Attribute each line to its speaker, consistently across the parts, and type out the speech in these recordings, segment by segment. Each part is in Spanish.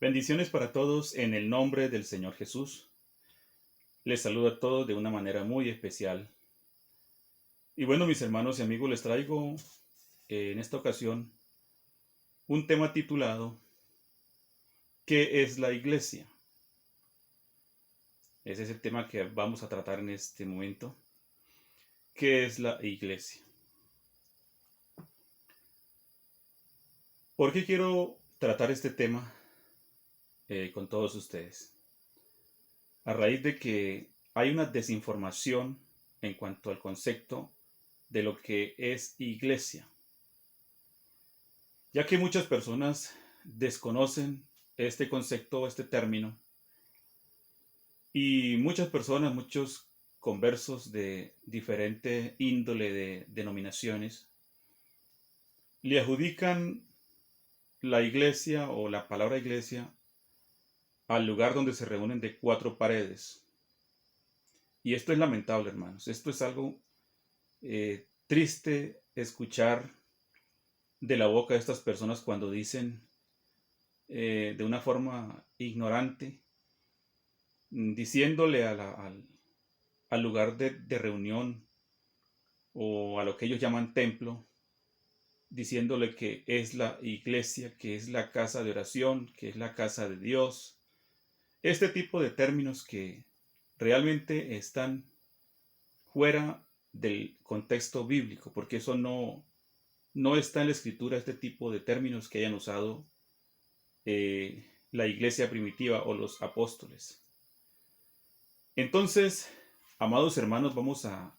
Speaker 1: Bendiciones para todos en el nombre del Señor Jesús. Les saludo a todos de una manera muy especial. Y bueno, mis hermanos y amigos, les traigo en esta ocasión un tema titulado ¿Qué es la iglesia? Ese es el tema que vamos a tratar en este momento. ¿Qué es la iglesia? ¿Por qué quiero tratar este tema con todos ustedes? A raíz de que hay una desinformación en cuanto al concepto de lo que es iglesia, ya que muchas personas desconocen este concepto, este término, y muchas personas, muchos conversos de diferente índole de denominaciones, le adjudican la iglesia o la palabra iglesia al lugar donde se reúnen de cuatro paredes. Y esto es lamentable, hermanos. Esto es algo triste escuchar de la boca de estas personas cuando dicen de una forma ignorante, diciéndole al lugar de reunión o a lo que ellos llaman templo, diciéndole que es la iglesia, que es la casa de oración, que es la casa de Dios. Este tipo de términos que realmente están fuera del contexto bíblico, porque eso no está en la escritura, este tipo de términos que hayan usado la iglesia primitiva o los apóstoles. Entonces, amados hermanos, vamos a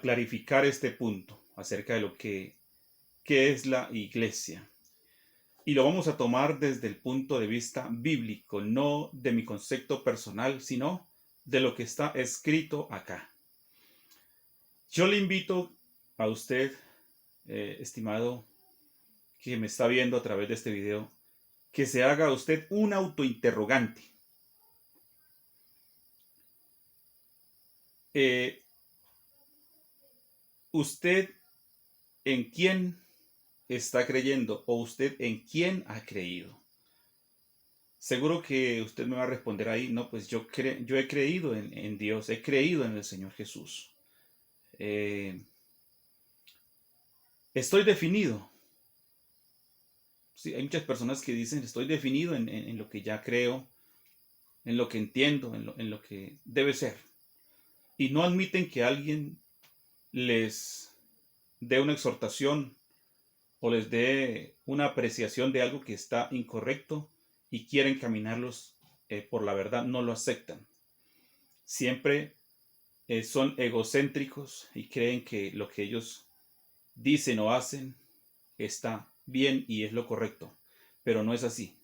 Speaker 1: clarificar este punto acerca de lo que es la iglesia. Y lo vamos a tomar desde el punto de vista bíblico, no de mi concepto personal, sino de lo que está escrito acá. Yo le invito a usted, estimado, que me está viendo a través de este video, que se haga usted un autointerrogante. Eh, ¿Usted en quién está creyendo o usted en quién ha creído? Seguro que usted me va a responder ahí, no, pues yo he creído en Dios, he creído en el Señor Jesús. Estoy definido. Sí, hay muchas personas que dicen, estoy definido en lo que ya creo, en lo que entiendo, en lo que debe ser. Y no admiten que alguien les dé una exhortación o les dé una apreciación de algo que está incorrecto y quieren caminarlos por la verdad, no lo aceptan. Siempre son egocéntricos y creen que lo que ellos dicen o hacen está bien y es lo correcto, pero no es así.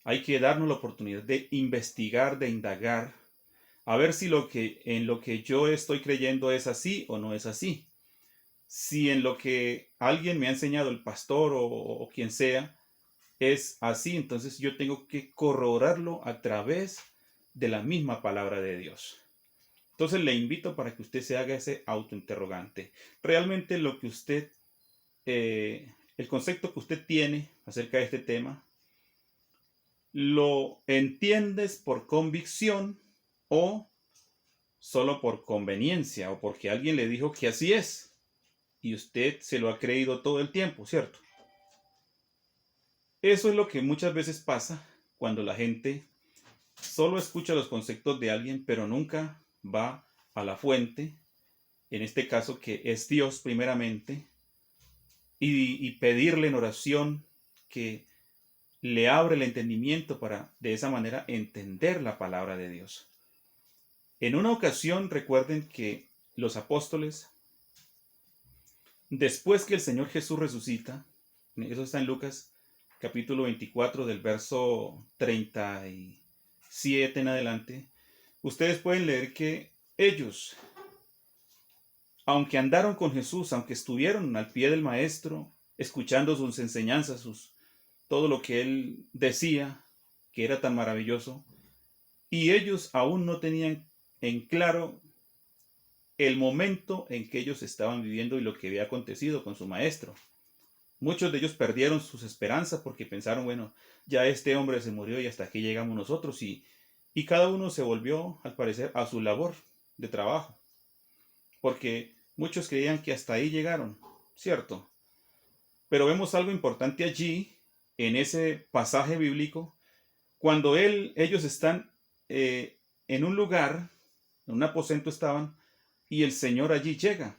Speaker 1: Hay que darnos la oportunidad de investigar, de indagar, a ver si en lo que yo estoy creyendo es así o no es así. Si en lo que alguien me ha enseñado, el pastor o quien sea, es así, entonces yo tengo que corroborarlo a través de la misma palabra de Dios. Entonces le invito para que usted se haga ese autointerrogante. Realmente lo que usted, el concepto que usted tiene acerca de este tema, ¿lo entiendes por convicción o solo por conveniencia o porque alguien le dijo que así es y usted se lo ha creído todo el tiempo, ¿cierto? Eso es lo que muchas veces pasa cuando la gente solo escucha los conceptos de alguien, pero nunca va a la fuente, en este caso que es Dios primeramente, y pedirle en oración que le abre el entendimiento para de esa manera entender la palabra de Dios. En una ocasión recuerden que los apóstoles, después que el Señor Jesús resucita, eso está en Lucas capítulo 24 del verso 37 en adelante, ustedes pueden leer que ellos, aunque andaron con Jesús, aunque estuvieron al pie del Maestro, escuchando sus enseñanzas, todo lo que él decía, que era tan maravilloso, y ellos aún no tenían en claro el momento en que ellos estaban viviendo y lo que había acontecido con su maestro. Muchos de ellos perdieron sus esperanzas porque pensaron, bueno, ya este hombre se murió y hasta aquí llegamos nosotros. Y cada uno se volvió, al parecer, a su labor de trabajo. Porque muchos creían que hasta ahí llegaron, ¿cierto? Pero vemos algo importante allí, en ese pasaje bíblico, cuando ellos están en un lugar, en un aposento estaban, y el Señor allí llega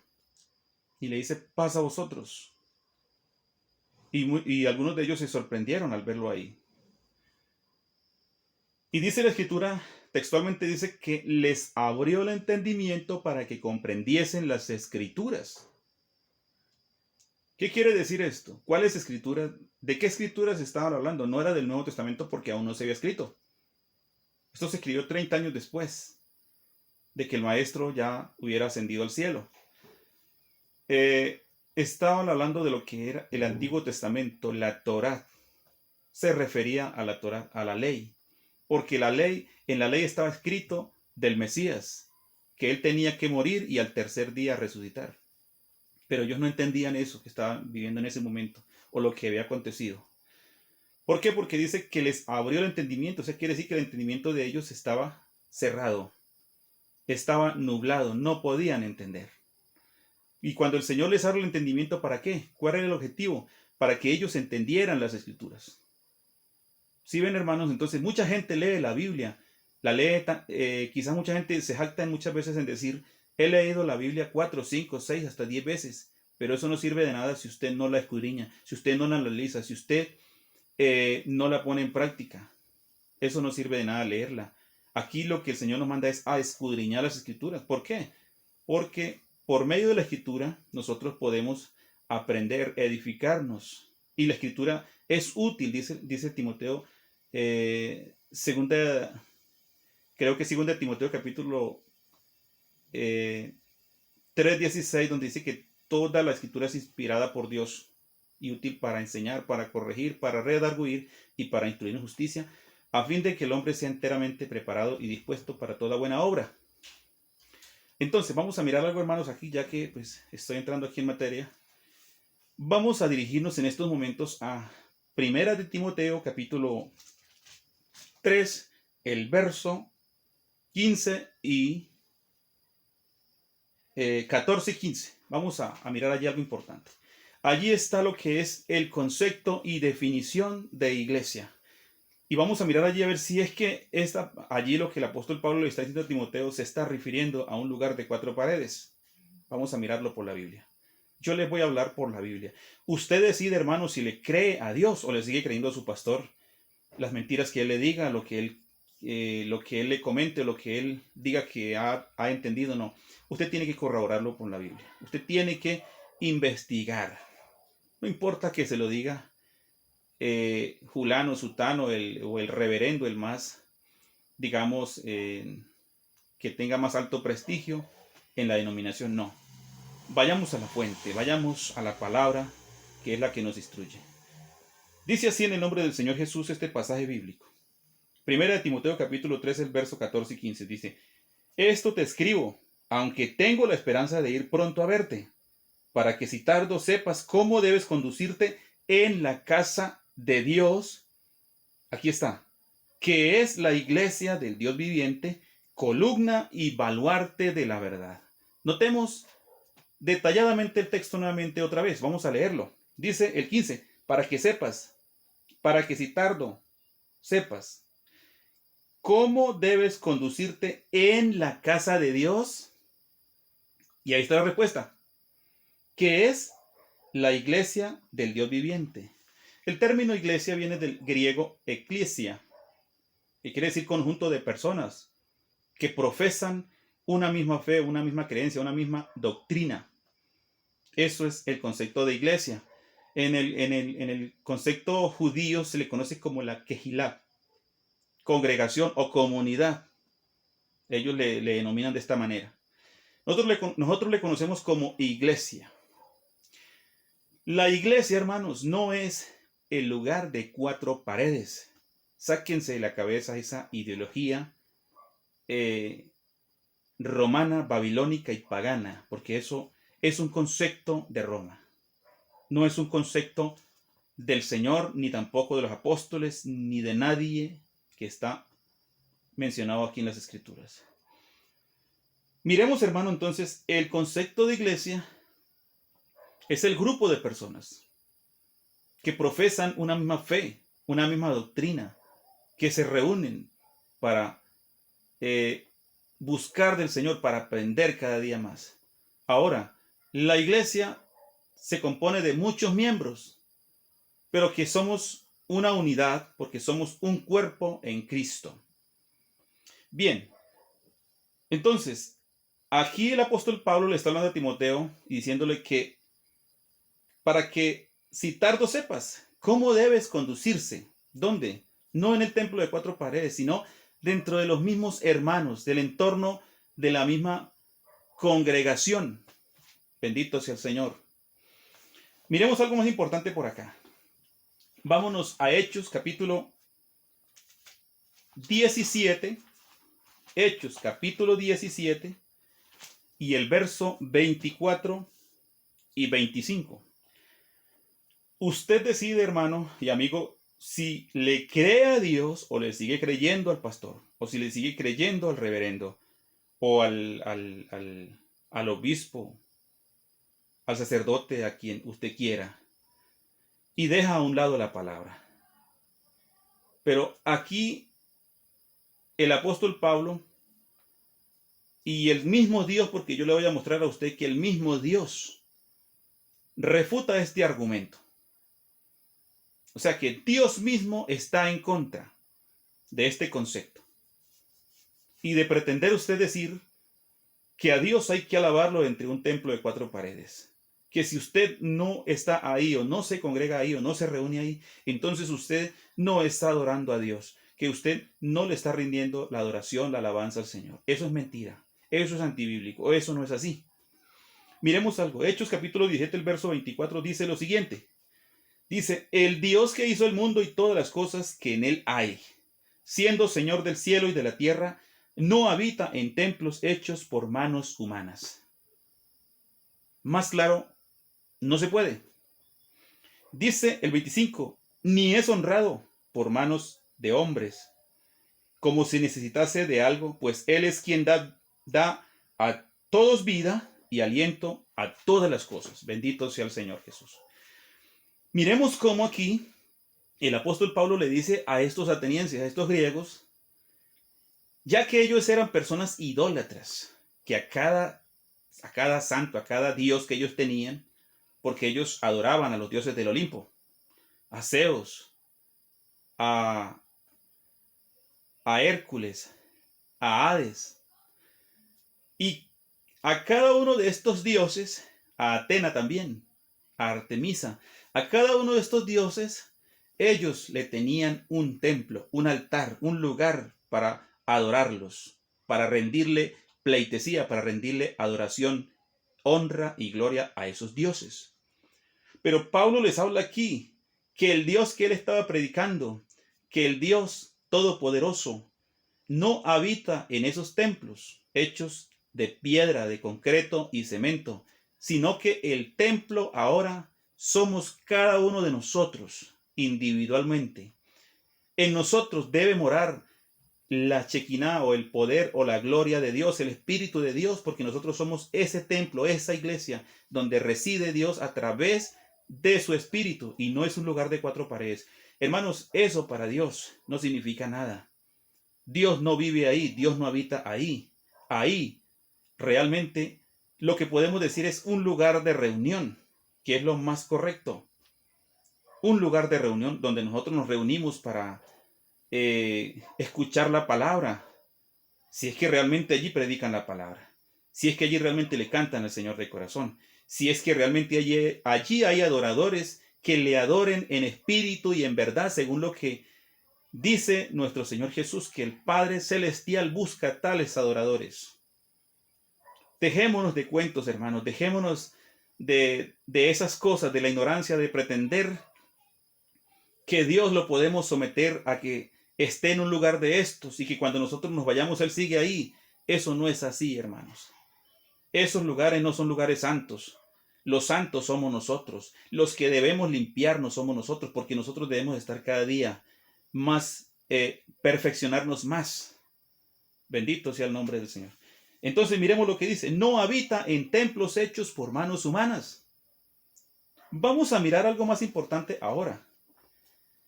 Speaker 1: y le dice, pasa a vosotros. Y algunos de ellos se sorprendieron al verlo ahí. Y dice la escritura, textualmente dice que les abrió el entendimiento para que comprendiesen las escrituras. ¿Qué quiere decir esto? ¿Cuáles escrituras? ¿De qué escrituras estaban hablando? No era del Nuevo Testamento porque aún no se había escrito. Esto se escribió 30 años después de que el maestro ya hubiera ascendido al cielo. Estaban hablando de lo que era el Antiguo Testamento, la Torá. Se refería a la Torá, a la ley. Porque en la ley estaba escrito del Mesías, que él tenía que morir y al tercer día resucitar. Pero ellos no entendían eso que estaban viviendo en ese momento o lo que había acontecido. ¿Por qué? Porque dice que les abrió el entendimiento. O sea, quiere decir que el entendimiento de ellos estaba cerrado, estaba nublado, no podían entender. Y cuando el Señor les abre el entendimiento, ¿para qué? ¿Cuál era el objetivo? Para que ellos entendieran las escrituras. ¿Sí ven, hermanos? Entonces mucha gente lee la Biblia, la lee, quizás mucha gente se jacta muchas veces en decir, he leído la Biblia 4, 5, 6, hasta 10 veces, pero eso no sirve de nada si usted no la escudriña, si usted no la analiza, si usted no la pone en práctica. Eso no sirve de nada leerla. Aquí lo que el Señor nos manda es a escudriñar las escrituras. ¿Por qué? Porque por medio de la escritura nosotros podemos aprender, edificarnos. Y la escritura es útil, dice Timoteo, creo que segunda Timoteo capítulo 3:16, donde dice que toda la escritura es inspirada por Dios y útil para enseñar, para corregir, para redarguir y para instruir en justicia, a fin de que el hombre sea enteramente preparado y dispuesto para toda buena obra. Entonces, vamos a mirar algo, hermanos, aquí, ya que pues estoy entrando aquí en materia. Vamos a dirigirnos en estos momentos a Primera de Timoteo, capítulo 3, el verso 15 y 14 y 15. Vamos a mirar allí algo importante. Allí está lo que es el concepto y definición de iglesia. Y vamos a mirar allí a ver si es que allí lo que el apóstol Pablo le está diciendo a Timoteo se está refiriendo a un lugar de 4 paredes. Vamos a mirarlo por la Biblia. Yo les voy a hablar por la Biblia. Usted decide, hermano, si le cree a Dios o le sigue creyendo a su pastor las mentiras que él le diga, lo que él le comente, lo que él diga que ha entendido. No. Usted tiene que corroborarlo con la Biblia. Usted tiene que investigar. No importa que se lo diga Julano, Sutano o el reverendo, el más, digamos, que tenga más alto prestigio en la denominación. No. Vayamos a la fuente, vayamos a la palabra que es la que nos instruye. Dice así en el nombre del Señor Jesús este pasaje bíblico. Primera de Timoteo capítulo 3, el verso 14 y 15 dice: esto te escribo, aunque tengo la esperanza de ir pronto a verte, para que si tardo sepas cómo debes conducirte en la casa de Dios. Aquí está, que es la iglesia del Dios viviente, columna y baluarte de la verdad. Notemos detalladamente el texto nuevamente otra vez. Vamos a leerlo. Dice el 15, para que sepas, para que si tardo sepas cómo debes conducirte en la casa de Dios. Y ahí está la respuesta, que es la iglesia del Dios viviente. El término iglesia viene del griego ecclesia, que quiere decir conjunto de personas que profesan una misma fe, una misma creencia, una misma doctrina. Eso es el concepto de iglesia. En el concepto judío se le conoce como la Kehilá, congregación o comunidad. Ellos le denominan de esta manera. Nosotros le conocemos como iglesia. La iglesia, hermanos, no es el lugar de 4 paredes. Sáquense de la cabeza esa ideología romana, babilónica y pagana, porque eso es un concepto de Roma. No es un concepto del Señor, ni tampoco de los apóstoles, ni de nadie que está mencionado aquí en las Escrituras. Miremos, hermano, entonces, el concepto de iglesia es el grupo de personas que profesan una misma fe, una misma doctrina, que se reúnen para buscar del Señor, para aprender cada día más. Ahora, la iglesia se compone de muchos miembros, pero que somos una unidad porque somos un cuerpo en Cristo. Bien, entonces, aquí el apóstol Pablo le está hablando a Timoteo y diciéndole que para que si tardo sepas cómo debes conducirse. ¿Dónde? No en el templo de 4 paredes, sino dentro de los mismos hermanos, del entorno de la misma congregación. Bendito sea el Señor. Miremos algo más importante por acá. Vámonos a Hechos capítulo 17. Hechos capítulo 17 y el verso 24 y 25. Usted decide, hermano y amigo, si le cree a Dios o le sigue creyendo al pastor, o si le sigue creyendo al reverendo, o al obispo, al sacerdote, a quien usted quiera, y deja a un lado la palabra. Pero aquí el apóstol Pablo y el mismo Dios, porque yo le voy a mostrar a usted que el mismo Dios refuta este argumento. O sea que Dios mismo está en contra de este concepto. Y de pretender usted decir que a Dios hay que alabarlo entre un templo de 4 paredes. Que si usted no está ahí o no se congrega ahí o no se reúne ahí, entonces usted no está adorando a Dios. Que usted no le está rindiendo la adoración, la alabanza al Señor. Eso es mentira. Eso es antibíblico. Eso no es así. Miremos algo. Hechos capítulo 17, el verso 24 dice lo siguiente. Dice, el Dios que hizo el mundo y todas las cosas que en él hay, siendo Señor del cielo y de la tierra, no habita en templos hechos por manos humanas. Más claro, no se puede. Dice el 25, ni es honrado por manos de hombres, como si necesitase de algo, pues Él es quien da a todos vida y aliento a todas las cosas. Bendito sea el Señor Jesús. Miremos cómo aquí el apóstol Pablo le dice a estos atenienses, a estos griegos, ya que ellos eran personas idólatras, que a cada santo, a cada dios que ellos tenían, porque ellos adoraban a los dioses del Olimpo, a Zeus, a Hércules, a Hades, y a cada uno de estos dioses, a Atena también, a Artemisa, a cada uno de estos dioses, ellos le tenían un templo, un altar, un lugar para adorarlos, para rendirle pleitesía, para rendirle adoración, honra y gloria a esos dioses. Pero Pablo les habla aquí que el Dios que él estaba predicando, que el Dios todopoderoso, no habita en esos templos hechos de piedra, de concreto y cemento, sino que el templo ahora somos cada uno de nosotros individualmente. En nosotros debe morar la Shekinah o el poder o la gloria de Dios, el Espíritu de Dios, porque nosotros somos ese templo, esa iglesia donde reside Dios a través de su Espíritu y no es un lugar de 4 paredes. Hermanos, eso para Dios no significa nada. Dios no vive ahí, Dios no habita ahí. Ahí realmente lo que podemos decir es un lugar de reunión, que es lo más correcto. Un lugar de reunión donde nosotros nos reunimos para escuchar la palabra, si es que realmente allí predican la palabra, si es que allí realmente le cantan al Señor de corazón, si es que realmente allí hay adoradores que le adoren en espíritu y en verdad, según lo que dice nuestro Señor Jesús, que el Padre Celestial busca tales adoradores. Dejémonos de cuentos, hermanos, dejémonos de esas cosas, de la ignorancia, de pretender que Dios lo podemos someter a que esté en un lugar de estos y que cuando nosotros nos vayamos Él sigue ahí. Eso no es así, hermanos. Esos lugares no son lugares santos. Los santos somos nosotros. Los que debemos limpiarnos somos nosotros, porque nosotros debemos estar cada día más, perfeccionarnos más. Bendito sea el nombre del Señor. Entonces miremos lo que dice. No habita en templos hechos por manos humanas. Vamos a mirar algo más importante ahora.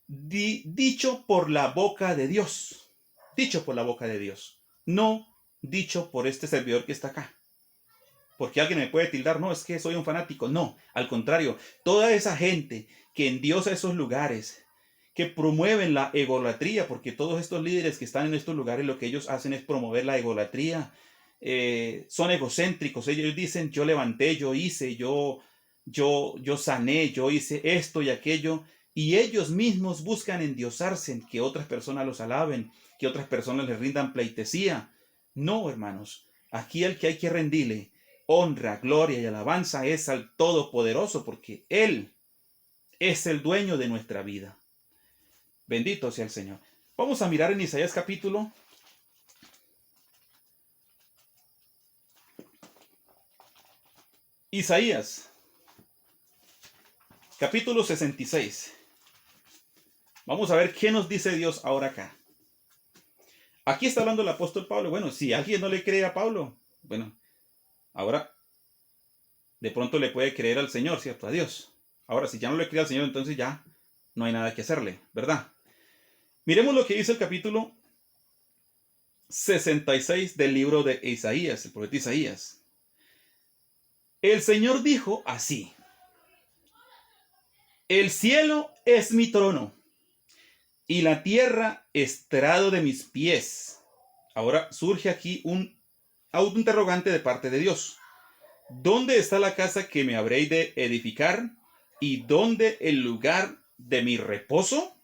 Speaker 1: Dicho por la boca de Dios. Dicho por la boca de Dios. No dicho por este servidor que está acá. Porque alguien me puede tildar, no, es que soy un fanático. No, al contrario, toda esa gente que endiosa esos lugares, que promueven la egolatría, porque todos estos líderes que están en estos lugares lo que ellos hacen es promover la egolatría. Son egocéntricos. Ellos dicen, yo levanté, yo hice, yo sané, yo hice esto y aquello. Y ellos mismos buscan endiosarse, que otras personas los alaben, que otras personas les rindan pleitesía. No, hermanos, aquí al que hay que rendirle honra, gloria y alabanza es al Todopoderoso, porque Él es el dueño de nuestra vida. Bendito sea el Señor. Vamos a mirar en Isaías capítulo. Isaías, capítulo 66. Vamos a ver qué nos dice Dios ahora acá. Aquí está hablando el apóstol Pablo. Bueno, si alguien no le cree a Pablo, bueno, ahora de pronto le puede creer al Señor, ¿cierto? A Dios. Ahora, si ya no le cree al Señor, entonces ya no hay nada que hacerle, ¿verdad? Miremos lo que dice el capítulo 66 del libro de Isaías, el profeta Isaías. El Señor dijo así: el cielo es mi trono y la tierra estrado de mis pies. Ahora surge aquí un autointerrogante de parte de Dios. ¿Dónde está la casa que me habréis de edificar? ¿Y dónde el lugar de mi reposo?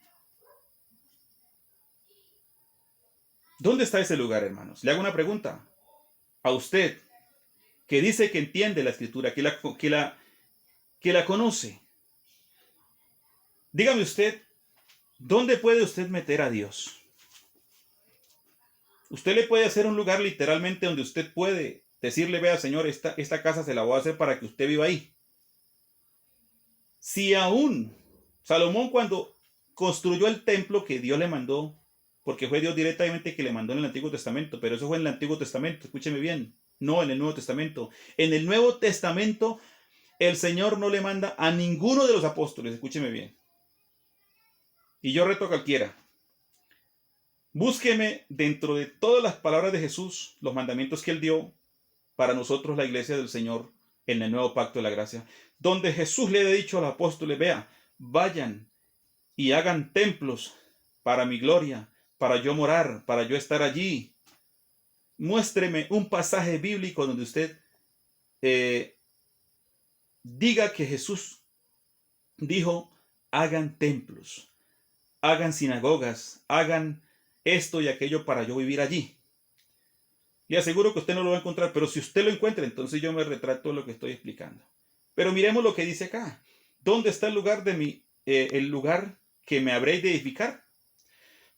Speaker 1: ¿Dónde está ese lugar, hermanos? Le hago una pregunta a usted, que dice que entiende la escritura, que la conoce. Dígame usted, ¿dónde puede usted meter a Dios? Usted le puede hacer un lugar literalmente donde usted puede decirle, vea, Señor, esta casa se la voy a hacer para que usted viva ahí. Si aún Salomón, cuando construyó el templo que Dios le mandó, porque fue Dios directamente que le mandó en el Antiguo Testamento, pero eso fue en el Antiguo Testamento, escúcheme bien, no en el Nuevo Testamento. En el Nuevo Testamento, el Señor no le manda a ninguno de los apóstoles, escúcheme bien. Y yo reto a cualquiera. Búsqueme dentro de todas las palabras de Jesús, los mandamientos que Él dio para nosotros, la iglesia del Señor, en el nuevo pacto de la gracia, donde Jesús le ha dicho a los apóstoles, vea, vayan y hagan templos para mi gloria, para yo morar, para yo estar allí. Muéstreme un pasaje bíblico donde usted diga que Jesús dijo, hagan templos, hagan sinagogas, hagan esto y aquello para yo vivir allí. Le aseguro que usted no lo va a encontrar, pero si usted lo encuentra, entonces yo me retrato lo que estoy explicando. Pero miremos lo que dice acá. ¿Dónde está el lugar el lugar que me habréis de edificar?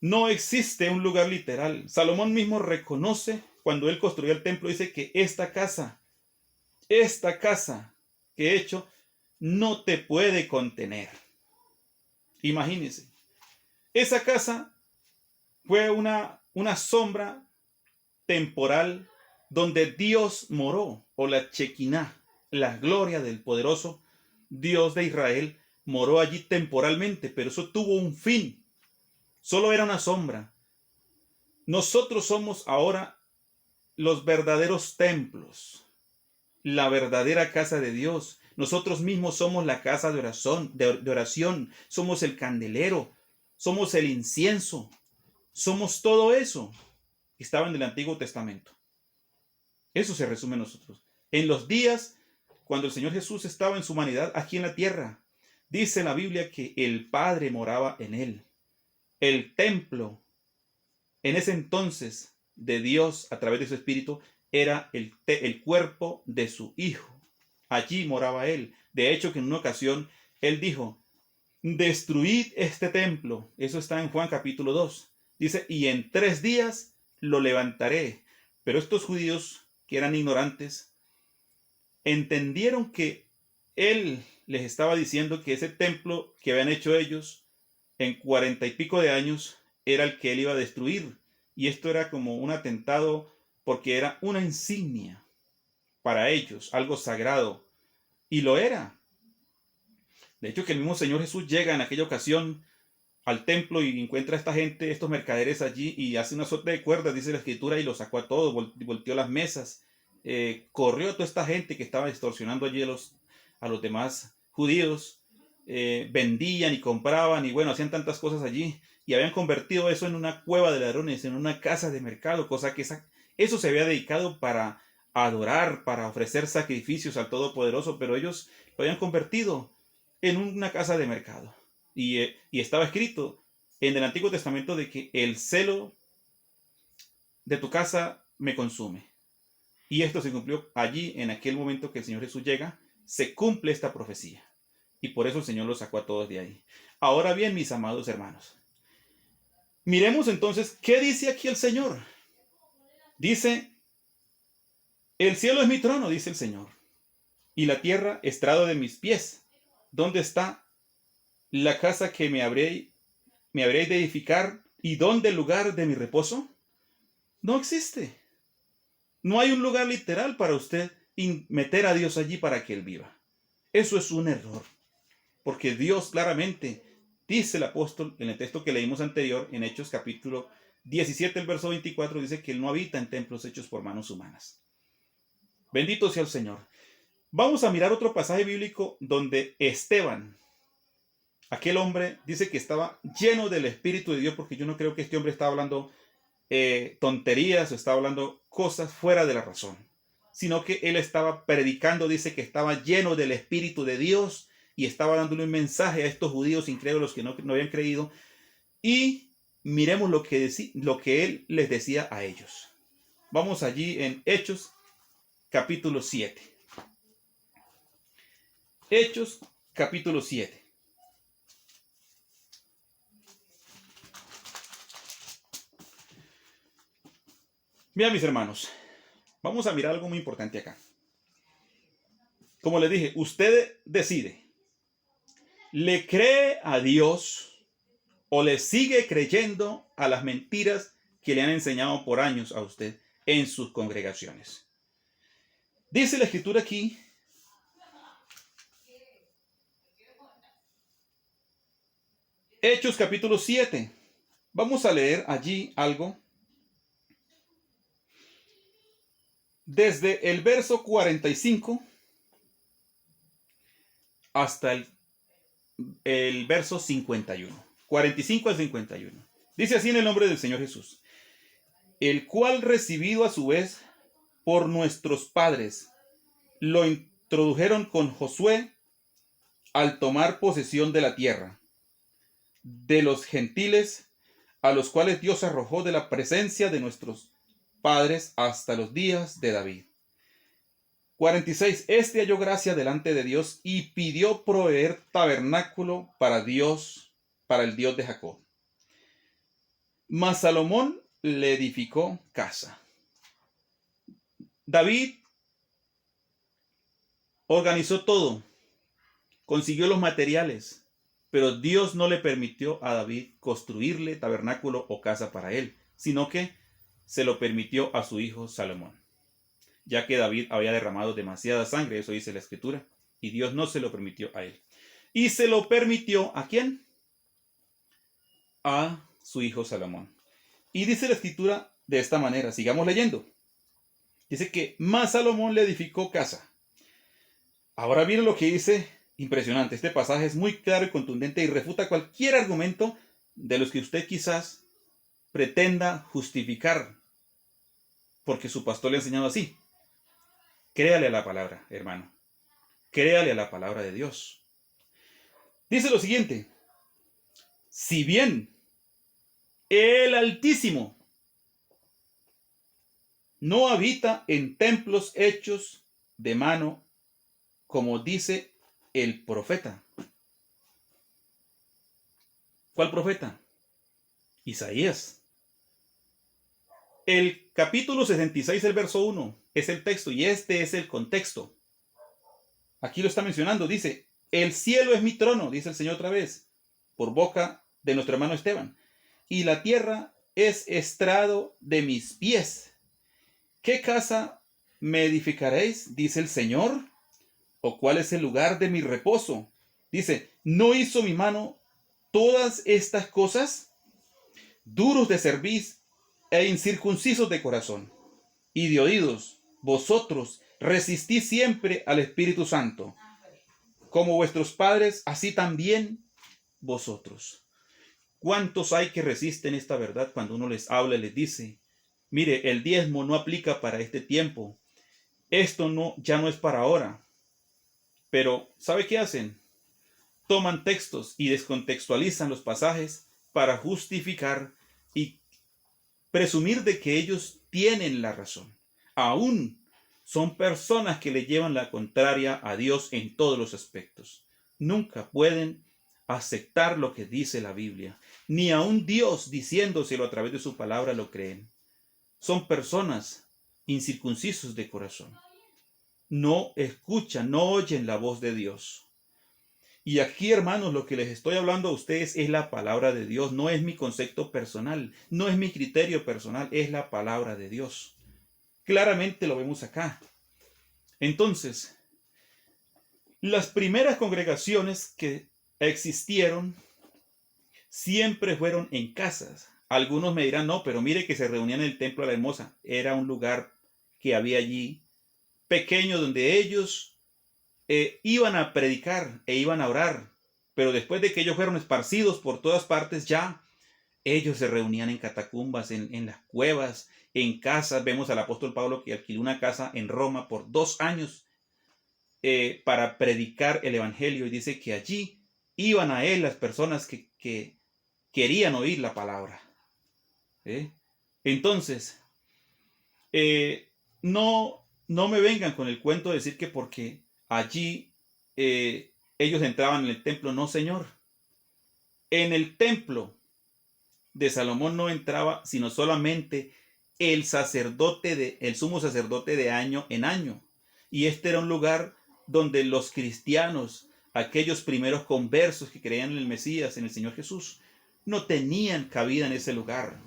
Speaker 1: No existe un lugar literal. Salomón mismo reconoce cuando él construyó el templo, dice que esta casa que he hecho no te puede contener. Imagínense. Esa casa fue una sombra temporal donde Dios moró, o la Shekinah, la gloria del poderoso Dios de Israel, moró allí temporalmente, pero eso tuvo un fin. Solo era una sombra. Nosotros somos ahora los verdaderos templos, la verdadera casa de Dios. Nosotros mismos somos la casa de oración, somos el candelero, somos el incienso, somos todo eso que estaba en el Antiguo Testamento. Eso se resume en nosotros. En los días cuando el Señor Jesús estaba en su humanidad aquí en la tierra, dice la Biblia que el Padre moraba en él. El templo, en ese entonces, de Dios a través de su Espíritu, era el cuerpo de su Hijo. Allí moraba él. De hecho, que en una ocasión él dijo, destruid este templo. Eso está en Juan capítulo 2. Dice, y en 3 días lo levantaré. Pero estos judíos, que eran ignorantes, entendieron que él les estaba diciendo que ese templo que habían hecho ellos en 40 y pico de años era el que él iba a destruir. Y esto era como un atentado porque era una insignia para ellos, algo sagrado. Y lo era. De hecho, que el mismo Señor Jesús llega en aquella ocasión al templo y encuentra a esta gente, estos mercaderes allí, y hace una suerte de cuerdas, dice la escritura, y los sacó a todos, volteó las mesas, corrió a toda esta gente que estaba extorsionando allí a los demás judíos, vendían y compraban, y bueno, hacían tantas cosas allí, y habían convertido eso en una cueva de ladrones, en una casa de mercado, cosa que eso se había dedicado para adorar, para ofrecer sacrificios al Todopoderoso, pero ellos lo habían convertido en una casa de mercado. Y estaba escrito en el Antiguo Testamento de que el celo de tu casa me consume. Y esto se cumplió allí, en aquel momento que el Señor Jesús llega, se cumple esta profecía. Y por eso el Señor los sacó a todos de ahí. Ahora bien, mis amados hermanos, miremos entonces qué dice aquí el Señor. Dice, el cielo es mi trono, dice el Señor, y la tierra estrado de mis pies. ¿Dónde está la casa que me habréis de edificar, y dónde el lugar de mi reposo? No existe. No hay un lugar literal para usted meter a Dios allí para que Él viva. Eso es un error. Porque Dios claramente, dice el apóstol en el texto que leímos anterior, en Hechos capítulo 17, el verso 24, dice que Él no habita en templos hechos por manos humanas. Bendito sea el Señor. Vamos a mirar otro pasaje bíblico donde Esteban, aquel hombre, dice que estaba lleno del Espíritu de Dios, porque yo no creo que este hombre estaba hablando tonterías o estaba hablando cosas fuera de la razón, sino que él estaba predicando, dice que estaba lleno del Espíritu de Dios y estaba dándole un mensaje a estos judíos incrédulos que no habían creído. Y miremos lo que él les decía a ellos. Vamos allí en Hechos capítulo 7. Hechos capítulo 7. Mira, mis hermanos, vamos a mirar algo muy importante acá. Como les dije, usted decide, ¿le cree a Dios o le sigue creyendo a las mentiras que le han enseñado por años a usted en sus congregaciones? Dice la escritura aquí, Hechos capítulo 7. Vamos a leer allí algo. Desde el verso 45 hasta el verso 51. 45 al 51. Dice así en el nombre del Señor Jesús, el cual recibido a su vez por nuestros padres, lo introdujeron con Josué al tomar posesión de la tierra, de los gentiles, a los cuales Dios arrojó de la presencia de nuestros padres hasta los días de David. 46. Este halló gracia delante de Dios y pidió proveer tabernáculo para Dios, para el Dios de Jacob. Mas Salomón le edificó casa. David organizó todo, consiguió los materiales, pero Dios no le permitió a David construirle tabernáculo o casa para él, sino que se lo permitió a su hijo Salomón, ya que David había derramado demasiada sangre, eso dice la escritura, y Dios no se lo permitió a él. ¿Y se lo permitió a quién? A su hijo Salomón. Y dice la escritura de esta manera, sigamos leyendo. Dice que más Salomón le edificó casa. Ahora miren lo que dice, impresionante. Este pasaje es muy claro y contundente y refuta cualquier argumento de los que usted quizás pretenda justificar, porque su pastor le ha enseñado así. Créale a la palabra, hermano. Créale a la palabra de Dios. Dice lo siguiente. Si bien el Altísimo no habita en templos hechos de mano, como dice el profeta. ¿Cuál profeta? Isaías. El capítulo 66, el verso 1, es el texto y este es el contexto. Aquí lo está mencionando, dice, el cielo es mi trono, dice el Señor otra vez, por boca de nuestro hermano Esteban, y la tierra es estrado de mis pies. ¿Qué casa me edificaréis? Dice el Señor. ¿O cuál es el lugar de mi reposo? Dice, ¿no hizo mi mano todas estas cosas? Duros de cerviz e incircuncisos de corazón y de oídos, vosotros resistís siempre al Espíritu Santo, como vuestros padres, así también vosotros. ¿Cuántos hay que resisten esta verdad cuando uno les habla y les dice, mire, el diezmo no aplica para este tiempo, esto no, ya no es para ahora? Pero, ¿sabe qué hacen? Toman textos y descontextualizan los pasajes para justificar y presumir de que ellos tienen la razón. Aún son personas que le llevan la contraria a Dios en todos los aspectos. Nunca pueden aceptar lo que dice la Biblia, ni aun Dios diciéndoselo a través de su palabra lo creen. Son personas incircuncisos de corazón. No escuchan, no oyen la voz de Dios. Y aquí, hermanos, lo que les estoy hablando a ustedes es la palabra de Dios, no es mi concepto personal, no es mi criterio personal, es la palabra de Dios. Claramente lo vemos acá. Entonces, las primeras congregaciones que existieron siempre fueron en casas. Algunos me dirán, no, pero mire que se reunían en el templo de la Hermosa. Era un lugar que había allí, pequeño, donde ellos iban a predicar e iban a orar, pero después de que ellos fueron esparcidos por todas partes, ya ellos se reunían en catacumbas, en las cuevas, en casas. Vemos al apóstol Pablo que alquiló una casa en Roma por 2 años para predicar el evangelio, y dice que allí iban a él las personas que querían oír la palabra. Entonces, no me vengan con el cuento de decir que porque allí ellos entraban en el templo. No, señor. En el templo de Salomón no entraba sino solamente el sumo sacerdote de año en año. Y este era un lugar donde los cristianos, aquellos primeros conversos que creían en el Mesías, en el Señor Jesús, no tenían cabida en ese lugar.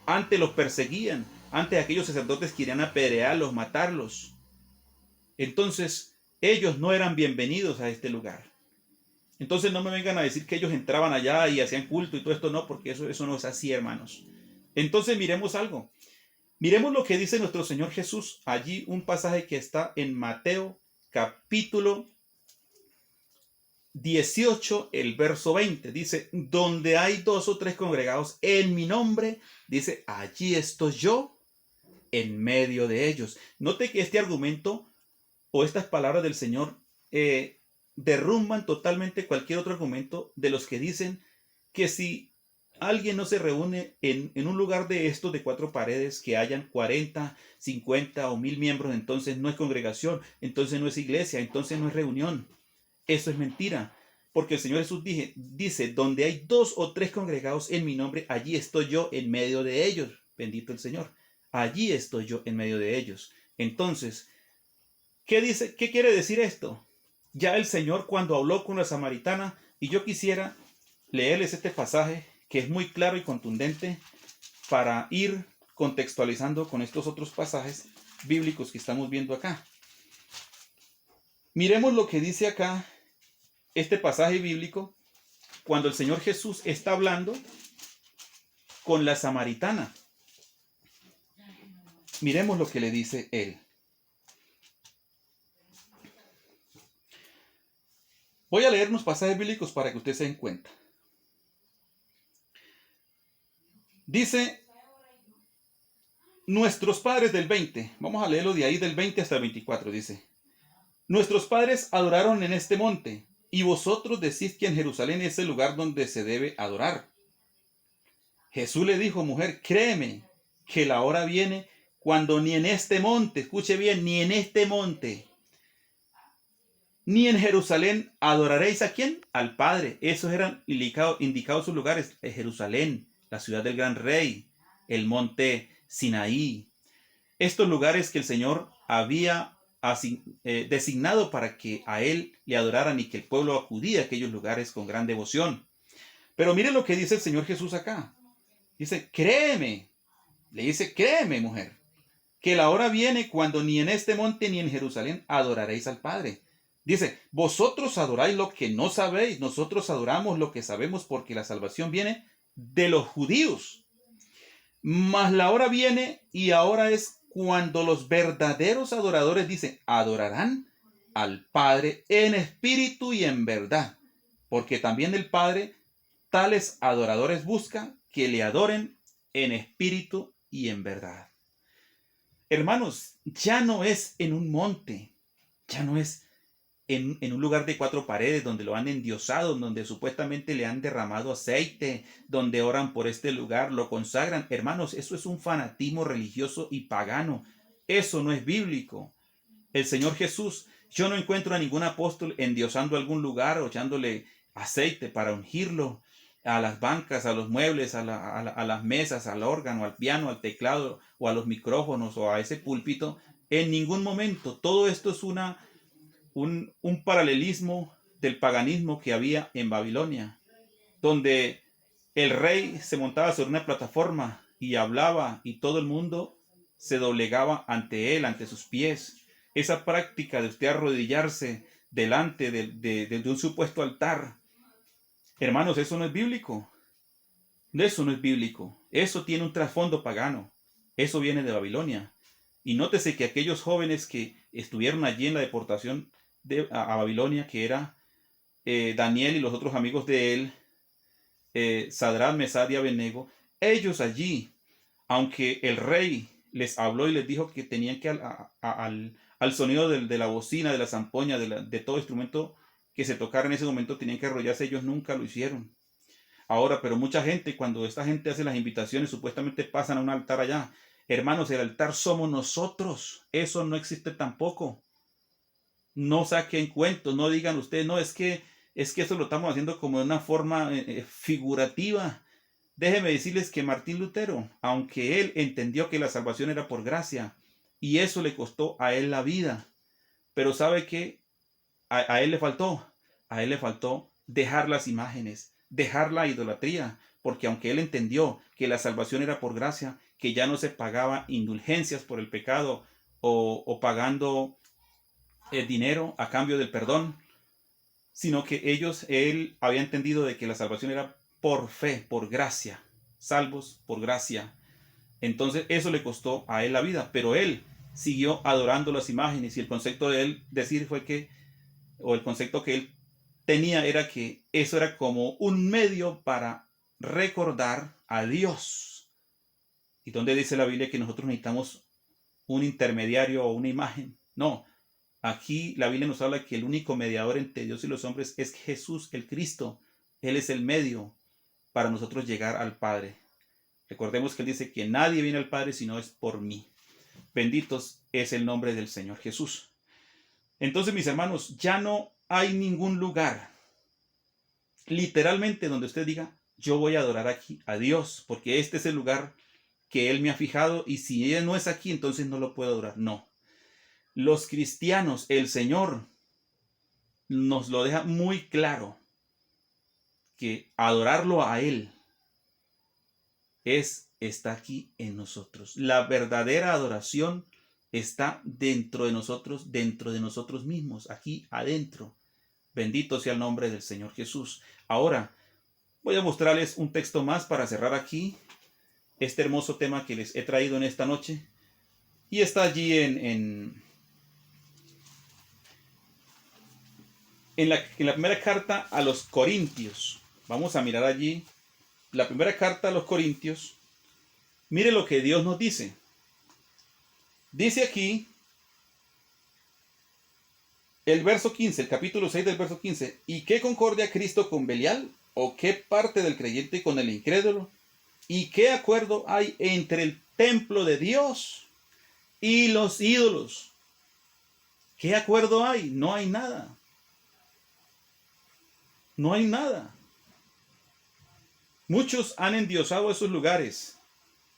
Speaker 1: Antes los perseguían, antes aquellos sacerdotes querían apedrearlos, matarlos. Entonces, ellos no eran bienvenidos a este lugar. Entonces no me vengan a decir que ellos entraban allá y hacían culto y todo esto, no, porque eso no es así, hermanos. Entonces miremos algo. Miremos lo que dice nuestro Señor Jesús. Allí un pasaje que está en Mateo capítulo 18, el verso 20. Dice, donde hay 2 o 3 congregados en mi nombre, dice, allí estoy yo en medio de ellos. Note que este argumento o estas palabras del Señor derrumban totalmente cualquier otro argumento de los que dicen que si alguien no se reúne en un lugar de estos de 4 paredes, que hayan 40, 50 o 1000 miembros, entonces no es congregación, entonces no es iglesia, entonces no es reunión. Eso es mentira, porque el Señor Jesús dice, donde hay 2 o 3 congregados en mi nombre, allí estoy yo en medio de ellos. Bendito el Señor. Allí estoy yo en medio de ellos. Entonces, ¿qué dice? ¿Qué quiere decir esto? Ya el Señor, cuando habló con la samaritana, y yo quisiera leerles este pasaje que es muy claro y contundente para ir contextualizando con estos otros pasajes bíblicos que estamos viendo acá. Miremos lo que dice acá este pasaje bíblico cuando el Señor Jesús está hablando con la samaritana. Miremos lo que le dice él. Voy a leer unos pasajes bíblicos para que ustedes se den cuenta. Dice, nuestros padres del 20, vamos a leerlo de ahí del 20 hasta el 24, dice, nuestros padres adoraron en este monte, y vosotros decís que en Jerusalén es el lugar donde se debe adorar. Jesús le dijo, mujer, créeme que la hora viene cuando ni en este monte, escuche bien, ni en este monte, ni en Jerusalén adoraréis ¿a quién? Al Padre. Esos eran indicados sus lugares. Jerusalén, la ciudad del gran rey, el monte Sinaí. Estos lugares que el Señor había designado para que a él le adoraran y que el pueblo acudía a aquellos lugares con gran devoción. Pero mire lo que dice el Señor Jesús acá. Dice, créeme, le dice, créeme, mujer, que la hora viene cuando ni en este monte ni en Jerusalén adoraréis al Padre. Dice, vosotros adoráis lo que no sabéis, nosotros adoramos lo que sabemos porque la salvación viene de los judíos. Mas la hora viene y ahora es cuando los verdaderos adoradores, dicen, adorarán al Padre en espíritu y en verdad, porque también el Padre tales adoradores busca que le adoren en espíritu y en verdad. Hermanos, ya no es en un monte, ya no es en un lugar de 4 paredes donde lo han endiosado, donde supuestamente le han derramado aceite, donde oran por este lugar, lo consagran. Hermanos, eso es un fanatismo religioso y pagano. Eso no es bíblico. El Señor Jesús, yo no encuentro a ningún apóstol endiosando algún lugar o echándole aceite para ungirlo a las bancas, a los muebles, a las mesas, al órgano, al piano, al teclado o a los micrófonos o a ese púlpito. En ningún momento. Todo esto es un paralelismo del paganismo que había en Babilonia, donde el rey se montaba sobre una plataforma y hablaba y todo el mundo se doblegaba ante él, ante sus pies. Esa práctica de usted arrodillarse delante de un supuesto altar, hermanos, eso no es bíblico. Eso no es bíblico. Eso tiene un trasfondo pagano. Eso viene de Babilonia. Y nótese que aquellos jóvenes que estuvieron allí en la deportación a Babilonia, que era Daniel y los otros amigos de él, Sadrach, Mesach y Abednego, ellos allí, aunque el rey les habló y les dijo que tenían que al sonido de la bocina, de la zampoña, de todo instrumento que se tocara en ese momento, tenían que arrodillarse, ellos nunca lo hicieron. Ahora, pero mucha gente, cuando esta gente hace las invitaciones, supuestamente pasan a un altar allá. Hermanos, el altar somos nosotros. Eso no existe tampoco. No saquen cuentos, no digan ustedes, no, es que eso lo estamos haciendo como de una forma figurativa. Déjenme decirles que Martín Lutero, aunque él entendió que la salvación era por gracia, y eso le costó a él la vida, pero ¿sabe qué? A él le faltó dejar las imágenes, dejar la idolatría, porque aunque él entendió que la salvación era por gracia, que ya no se pagaba indulgencias por el pecado o pagando el dinero a cambio del perdón, sino que él había entendido de que la salvación era por fe, por gracia, salvos por gracia. Entonces eso le costó a él la vida, pero él siguió adorando las imágenes y el concepto de él decir fue que, o el concepto que él tenía era que eso era como un medio para recordar a Dios. ¿Y dónde dice la Biblia que nosotros necesitamos un intermediario o una imagen? No, aquí la Biblia nos habla que el único mediador entre Dios y los hombres es Jesús, el Cristo. Él es el medio para nosotros llegar al Padre. Recordemos que Él dice que nadie viene al Padre si no es por mí. Benditos es el nombre del Señor Jesús. Entonces, mis hermanos, ya no hay ningún lugar, literalmente, donde usted diga, yo voy a adorar aquí a Dios, porque este es el lugar que Él me ha fijado y si Él no es aquí, entonces no lo puedo adorar. No. Los cristianos, el Señor nos lo deja muy claro, que adorarlo a Él está aquí en nosotros. La verdadera adoración está dentro de nosotros mismos, aquí adentro. Bendito sea el nombre del Señor Jesús. Ahora, voy a mostrarles un texto más para cerrar aquí este hermoso tema que les he traído en esta noche. Y está allí en la primera carta a los Corintios. Vamos a mirar allí la primera carta a los Corintios. Mire lo que Dios nos dice. Dice aquí el verso 15, el capítulo 6 del verso 15. ¿Y qué concordia Cristo con Belial? ¿O qué parte del creyente con el incrédulo? ¿Y qué acuerdo hay entre el templo de Dios y los ídolos? ¿Qué acuerdo hay? No hay nada. No hay nada. Muchos han endiosado esos lugares.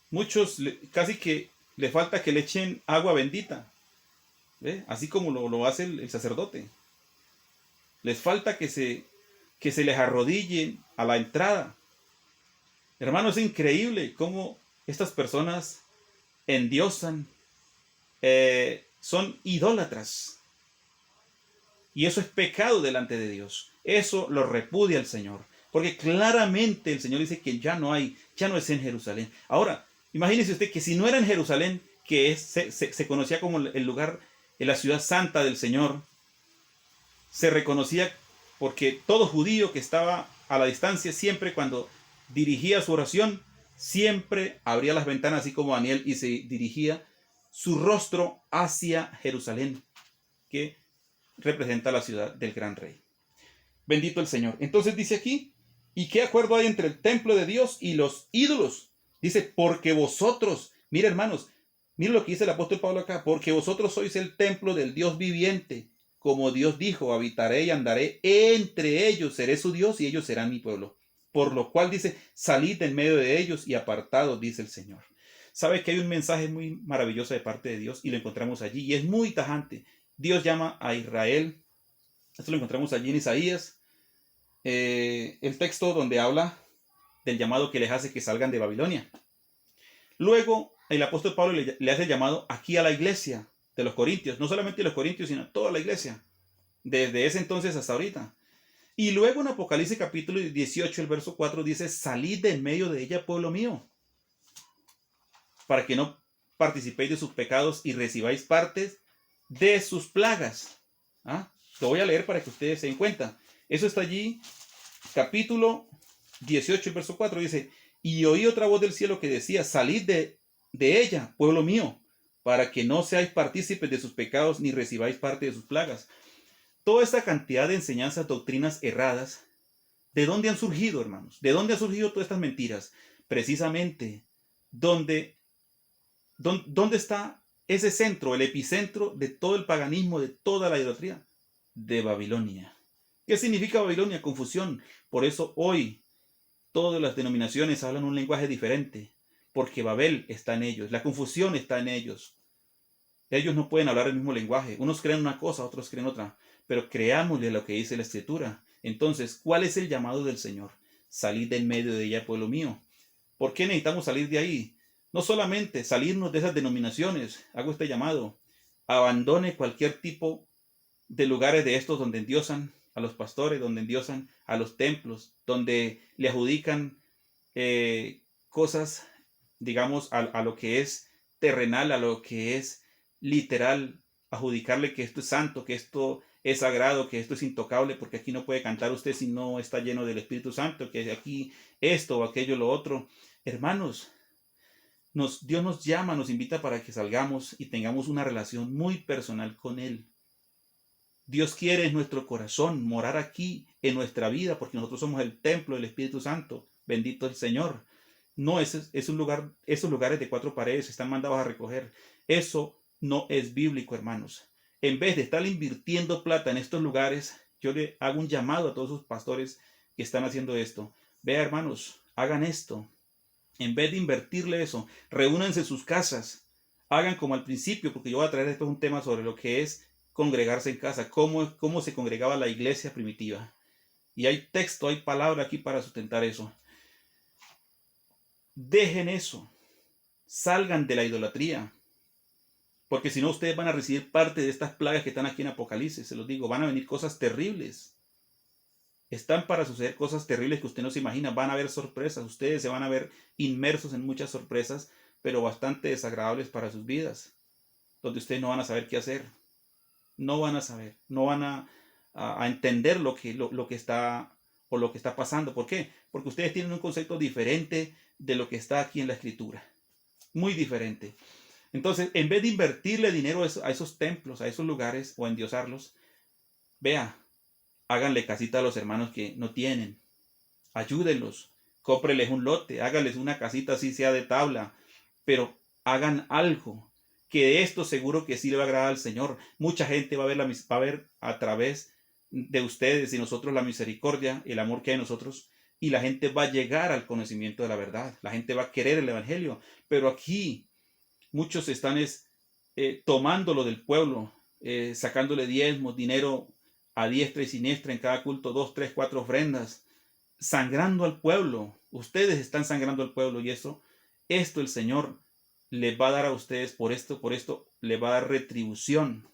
Speaker 1: Muchos casi que le falta que le echen agua bendita. ¿Ve? Así como lo hace el sacerdote. Les falta que se les arrodillen a la entrada. Hermano, es increíble cómo estas personas endiosan, son idólatras. Y eso es pecado delante de Dios. Eso lo repudia el Señor. Porque claramente el Señor dice que ya no es en Jerusalén. Ahora, imagínese usted que si no era en Jerusalén, que se conocía como el lugar, en la ciudad santa del Señor, se reconocía porque todo judío que estaba a la distancia, siempre cuando dirigía su oración, siempre abría las ventanas así como Daniel y se dirigía su rostro hacia Jerusalén, que representa la ciudad del gran rey. Bendito el Señor. Entonces dice aquí, ¿y qué acuerdo hay entre el templo de Dios y los ídolos? Dice, porque vosotros, mire hermanos, mire lo que dice el apóstol Pablo acá, porque vosotros sois el templo del Dios viviente, como Dios dijo, habitaré y andaré entre ellos, seré su Dios y ellos serán mi pueblo. Por lo cual dice, salid en medio de ellos y apartados, dice el Señor. Sabe que hay un mensaje muy maravilloso de parte de Dios y lo encontramos allí y es muy tajante. Dios llama a Israel. Esto lo encontramos allí en Isaías, el texto donde habla del llamado que les hace que salgan de Babilonia. Luego, el apóstol Pablo le hace el llamado aquí a la iglesia de los corintios, no solamente a los corintios, sino a toda la iglesia, desde ese entonces hasta ahorita. Y luego en Apocalipsis capítulo 18, el verso 4 dice, salid de en medio de ella, pueblo mío, para que no participéis de sus pecados y recibáis partes de sus plagas. Lo voy a leer para que ustedes se den cuenta. Eso está allí, capítulo 18, verso 4, dice, y oí otra voz del cielo que decía, salid de ella, pueblo mío, para que no seáis partícipes de sus pecados ni recibáis parte de sus plagas. Toda esta cantidad de enseñanzas, doctrinas erradas, ¿de dónde han surgido, hermanos? ¿De dónde han surgido todas estas mentiras? Precisamente, ¿dónde está ese centro, el epicentro de todo el paganismo, de toda la idolatría? De Babilonia. ¿Qué significa Babilonia? Confusión. Por eso hoy todas las denominaciones hablan un lenguaje diferente, porque Babel está en ellos, la confusión está en ellos. Ellos no pueden hablar el mismo lenguaje. Unos creen una cosa, otros creen otra. Pero creámosle lo que dice la Escritura. Entonces, ¿cuál es el llamado del Señor? Salid de en medio de ella, pueblo mío. ¿Por qué necesitamos salir de ahí? No solamente salirnos de esas denominaciones. Hago este llamado. Abandone cualquier tipo de lugares de estos donde endiosan a los pastores, donde endiosan a los templos, donde le adjudican cosas, digamos, a lo que es terrenal, a lo que es literal, adjudicarle que esto es santo, que esto es sagrado, que esto es intocable, porque aquí no puede cantar usted si no está lleno del Espíritu Santo, que aquí esto o aquello, lo otro. Hermanos, Dios nos llama, nos invita para que salgamos y tengamos una relación muy personal con Él. Dios quiere en nuestro corazón morar aquí en nuestra vida, porque nosotros somos el templo del Espíritu Santo. Bendito el Señor. No es un lugar, esos lugares de 4 paredes están mandados a recoger. Eso no es bíblico, hermanos. En vez de estar invirtiendo plata en estos lugares, yo le hago un llamado a todos los pastores que están haciendo esto. Vea, hermanos, hagan esto. En vez de invertirle eso, reúnanse en sus casas. Hagan como al principio, porque yo voy a traer después un tema sobre lo que es congregarse en casa, cómo se congregaba la iglesia primitiva. Y hay texto, hay palabra aquí para sustentar eso. Dejen eso. Salgan de la idolatría. Porque si no, ustedes van a recibir parte de estas plagas que están aquí en Apocalipsis. Se los digo, van a venir cosas terribles. Están para suceder cosas terribles que usted no se imagina. Van a haber sorpresas. Ustedes se van a ver inmersos en muchas sorpresas, pero bastante desagradables para sus vidas. Donde ustedes no van a saber qué hacer. No van a saber. No van a entender lo que está o lo que está pasando. ¿Por qué? Porque ustedes tienen un concepto diferente de lo que está aquí en la Escritura. Muy diferente. Entonces, en vez de invertirle dinero a esos templos, a esos lugares o endiosarlos, vea, háganle casita a los hermanos que no tienen. Ayúdenlos, cómpreles un lote, háganles una casita así sea de tabla, pero hagan algo, que de esto seguro que sí le va a agradar al Señor. Mucha gente va a ver a través de ustedes y nosotros la misericordia, el amor que hay en nosotros, y la gente va a llegar al conocimiento de la verdad. La gente va a querer el Evangelio, pero aquí muchos están tomando lo del pueblo, sacándole diezmos, dinero a diestra y siniestra en cada culto, 2, 3, 4 ofrendas, sangrando al pueblo. Ustedes están sangrando al pueblo y esto el Señor les va a dar a ustedes por esto, les va a dar retribución.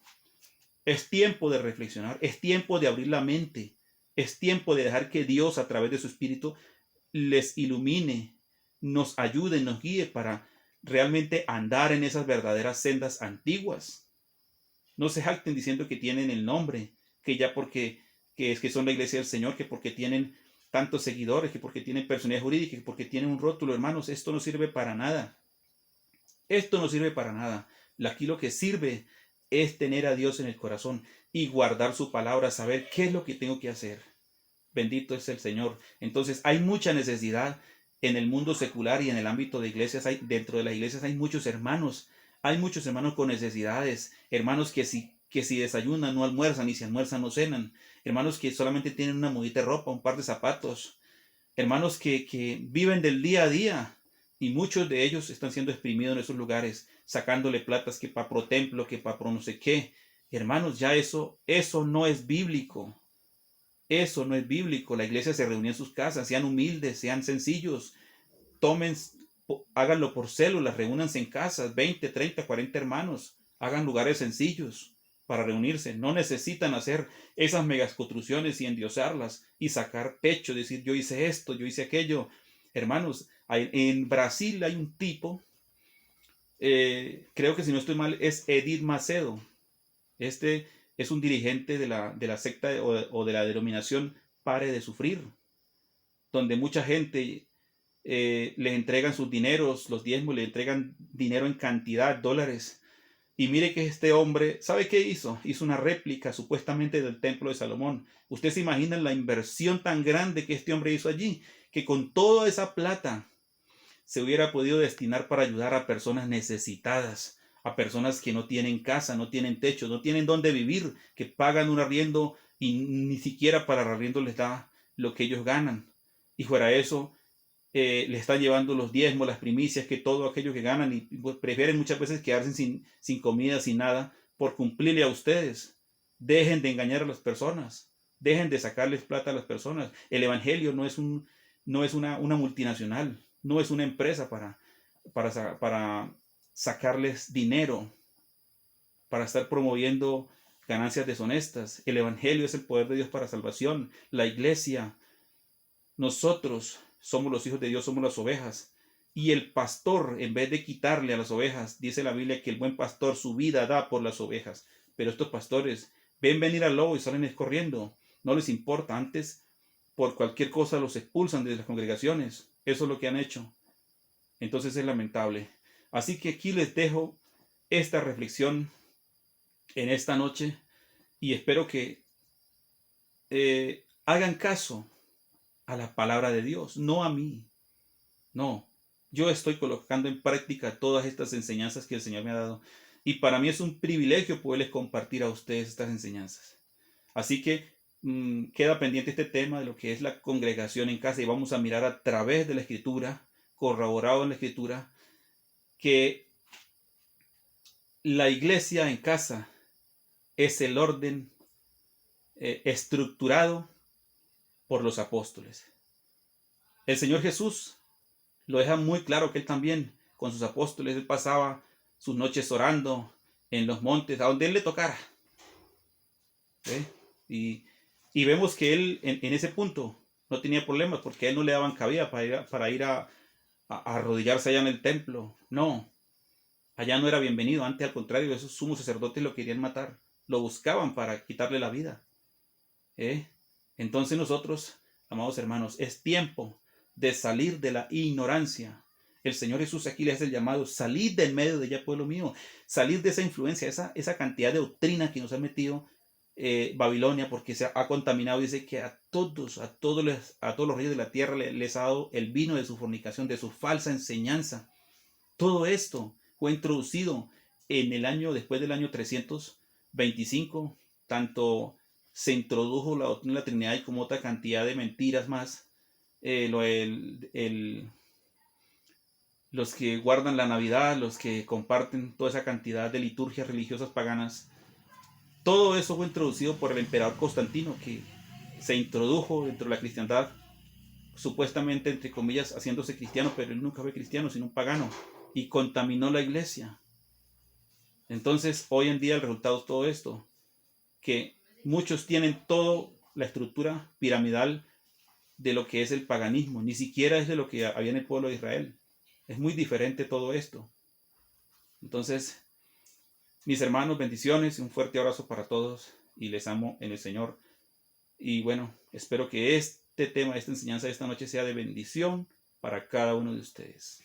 Speaker 1: Es tiempo de reflexionar, es tiempo de abrir la mente, es tiempo de dejar que Dios a través de su Espíritu les ilumine, nos ayude, nos guíe para realmente andar en esas verdaderas sendas antiguas. No se jacten diciendo que tienen el nombre, que ya porque que son la iglesia del Señor, que porque tienen tantos seguidores, que porque tienen personalidad jurídica, que porque tienen un rótulo, hermanos, esto no sirve para nada. Esto no sirve para nada. Aquí lo que sirve es tener a Dios en el corazón y guardar su palabra, saber qué es lo que tengo que hacer. Bendito es el Señor. Entonces hay mucha necesidad en el mundo secular y en el ámbito de iglesias. Dentro de las iglesias hay muchos hermanos con necesidades, hermanos que si desayunan no almuerzan y si almuerzan no cenan, hermanos que solamente tienen una mudita de ropa, un par de zapatos, hermanos que viven del día a día y muchos de ellos están siendo exprimidos en esos lugares, sacándole platas que para pro templo, que para pro no sé qué. Hermanos, ya eso no es bíblico. Eso no es bíblico. La iglesia se reúne en sus casas, sean humildes, sean sencillos, tomen, háganlo por células, reúnanse en casas, 20, 30, 40 hermanos, hagan lugares sencillos para reunirse. No necesitan hacer esas megasconstrucciones y endiosarlas y sacar pecho, decir yo hice esto, yo hice aquello. Hermanos, en Brasil hay un tipo, creo que si no estoy mal, es Edir Macedo. Este es un dirigente de la secta o de la denominación Pare de Sufrir, donde mucha gente les entregan sus dineros, los diezmos, le entregan dinero en cantidad, dólares. Y mire que este hombre, ¿sabe qué hizo? Hizo una réplica supuestamente del templo de Salomón. Usted se imagina la inversión tan grande que este hombre hizo allí, que con toda esa plata se hubiera podido destinar para ayudar a personas necesitadas, a personas que no tienen casa, no tienen techo, no tienen dónde vivir, que pagan un arriendo y ni siquiera para el arriendo les da lo que ellos ganan. Y fuera eso, le están llevando los diezmos, las primicias, que todo aquello que ganan y pues, prefieren muchas veces quedarse sin comida, sin nada, por cumplirle a ustedes. Dejen de engañar a las personas, dejen de sacarles plata a las personas. El Evangelio no es una multinacional, no es una empresa para sacarles dinero, para estar promoviendo ganancias deshonestas. El Evangelio es el poder de Dios para salvación. La iglesia, nosotros somos los hijos de Dios, somos las ovejas. Y el pastor, en vez de quitarle a las ovejas, dice la Biblia que el buen pastor su vida da por las ovejas. Pero estos pastores ven venir al lobo y salen corriendo. No les importa. Antes, por cualquier cosa, los expulsan de las congregaciones. Eso es lo que han hecho. Entonces es lamentable. Así que aquí les dejo esta reflexión en esta noche y espero que hagan caso a la palabra de Dios, no a mí. No, yo estoy colocando en práctica todas estas enseñanzas que el Señor me ha dado y para mí es un privilegio poderles compartir a ustedes estas enseñanzas. Así que queda pendiente este tema de lo que es la congregación en casa y vamos a mirar a través de la Escritura, corroborado en la Escritura, que la iglesia en casa es el orden estructurado por los apóstoles. El Señor Jesús lo deja muy claro que él también con sus apóstoles, él pasaba sus noches orando en los montes, a donde él le tocara. Y vemos que él en ese punto no tenía problemas porque a él no le daban cabida para ir a arrodillarse allá en el templo. No, allá no era bienvenido, antes al contrario, esos sumos sacerdotes lo querían matar, lo buscaban para quitarle la vida. Entonces nosotros, amados hermanos, es tiempo de salir de la ignorancia. El Señor Jesús aquí le hace el llamado, salid del medio de ella, pueblo mío, salir de esa influencia, esa cantidad de doctrina que nos ha metido Babilonia, porque se ha contaminado. Dice que a todos los reyes de la tierra les ha dado el vino de su fornicación, de su falsa enseñanza. Todo esto fue introducido en el año, después del año 325, tanto se introdujo la doctrina de la Trinidad y como otra cantidad de mentiras más. Los que guardan la Navidad, los que comparten toda esa cantidad de liturgias religiosas paganas, todo eso fue introducido por el emperador Constantino, que se introdujo dentro de la cristiandad, supuestamente, entre comillas, haciéndose cristiano, pero él nunca fue cristiano, sino un pagano, y contaminó la iglesia. Entonces, hoy en día el resultado es todo esto, que muchos tienen toda la estructura piramidal de lo que es el paganismo, ni siquiera es de lo que había en el pueblo de Israel. Es muy diferente todo esto. Entonces, mis hermanos, bendiciones, un fuerte abrazo para todos y les amo en el Señor. Y bueno, espero que este tema, esta enseñanza de esta noche sea de bendición para cada uno de ustedes.